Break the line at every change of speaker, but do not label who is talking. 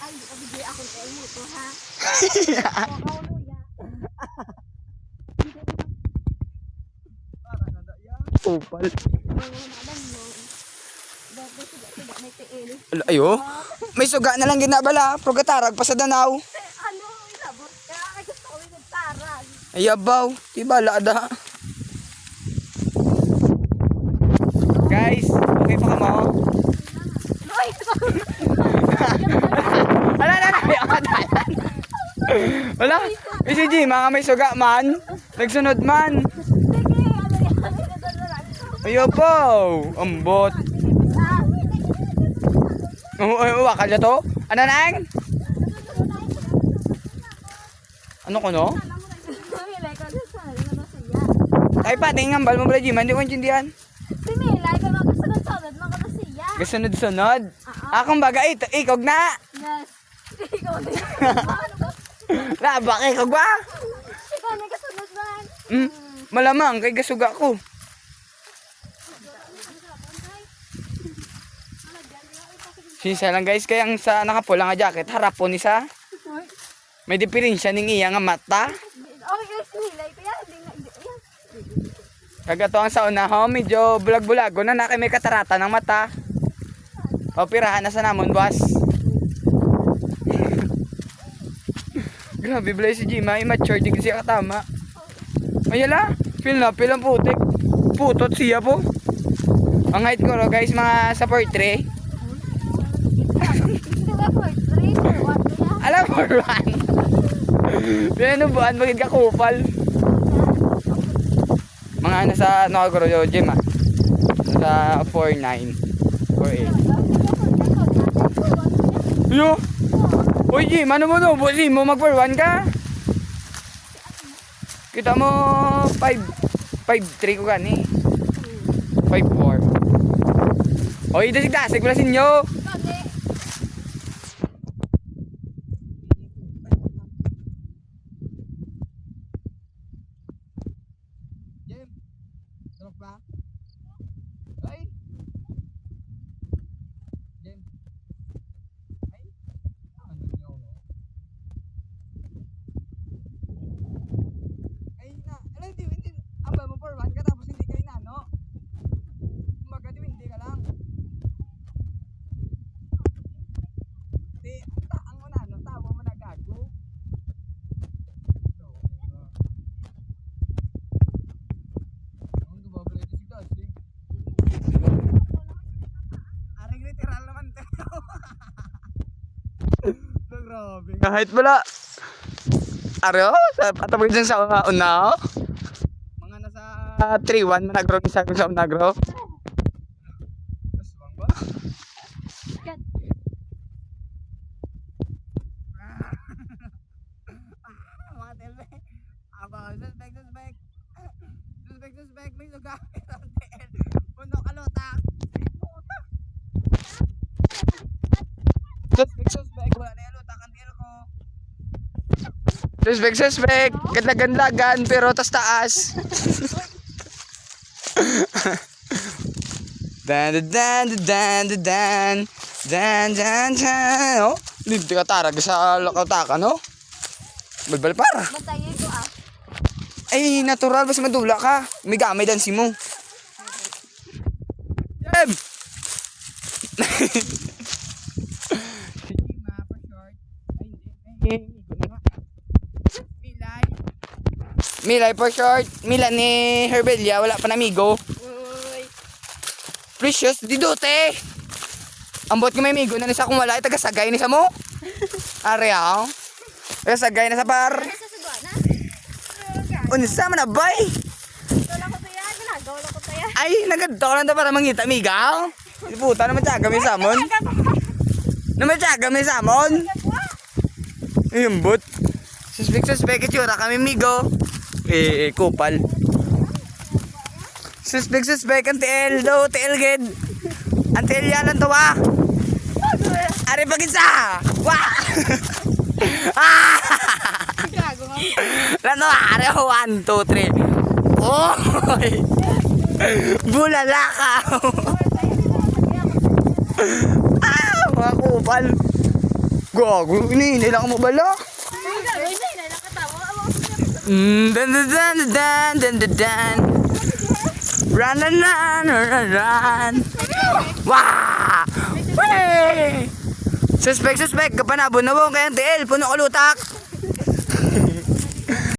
hindi ka bigay ako ng mo to, ha?
Kupal. Ayo. May suga na lang ginabala. Progatarag pa sa danaw.
Ano, ilabot ka. Kaya gusto ko yung nagtarag.
Ayabaw. Ibala da. Guys, okay pa ka mo?
Hoy!
Wala na. Wala. Si G, mga may suga man. Nagsunod man.
Sige, ano yan?
Ayabaw. Ambot. Wakal na to? Ano nang? Ano ko no? Ay pa, tingnan bal mo bala G, hindi ko intindihan.
Similay ka magkasunod-sunod mga siya.
Kasunod-sunod? Akong baga, ikog na.
Yes. Ikaw din.
Laba, ikog ba?
Ikaw na kasunod man.
Malamang, kay gasuga ko. Sinsa lang guys, kaya ang sa nakapula nga jacket, harap po ni sa. May diferensya ning iya nga mata.
Okay guys, similay ko yan.
Kagato ang sa una, medyo bulag-bulago na kay may katarata ng mata. O pirahan na sa namon, boss. Grabe, blay si Jima, immature, di kasi katama. Ayala, feel ang putik. Putot siya po. Ang height ko guys, mga sa 4'3". Alam mo, Juan. Pinubuan, magiging kakupal. Mga nasa, ano ka ko, Jim ah. Nasa 4'9". 4'8". Yo! Uy, Jim, ano mo no? Busi mo mag-4'1 ka? Kita mo 5'3" ko gani. 5'4". Oy, dasig-dasig wala sinyo. Jim, sarap ba? Ay! Jim. Ay! Ano niyo no? Ay na, alam hindi. Aba mo 4'1 ka tapos hindi ka inano. Kumbaga hindi ka lang. Di, ang una no, tawa mo na gago. Aring literal naman tayo. Grabe. Kahit wala. Aro, patapos dyan sa una. Mga nasa 3'1 managro ni sa unagro. Kaswang ba? Mga telbe. Aba, suspect. May lugar. Puno kalota. Suspect. Wala na yung luta. Kantiro ko. Suspect. Gandlagan pero taas. Dan. Oh, hindi ka tarag sa lakotaka, no? Balbal para.
Bantayin ko ah.
Ay, natural. Basta madula ka. May gamay dan si mo. Jeb! Milay for short. Mila ni Herbelia. Wala pa na amigo.
Uy.
Precious, didote. Ambot ko may amigo na nisa kung wala. Tagasagay nisa mo. Ariyaw. Tagasagay na sa par.
Nasasagawa na?
Unsa man na bay?
Wala ko to yan. Ginagawa ko to yan.
Ay, nagadto lang ta para mangita amiga. Puta naman tiyaga may samon. Naman tiyaga may samon. Imbot. Suspect itsura kami amigo. Kupal. Suspect antiel do tiel ged. Antiel yan to wa. Ari pagisa. Wa.
Gago nga.
Lano ari 1 2 3. Oy. Bulala ka. Mga kupal. Gago, iniinilang mo bala? Dan dan dan dan dan dan dan. Run run run run run. Wah! Wey! Suspect, kapanabo na mo kayang TL, puno kulutak.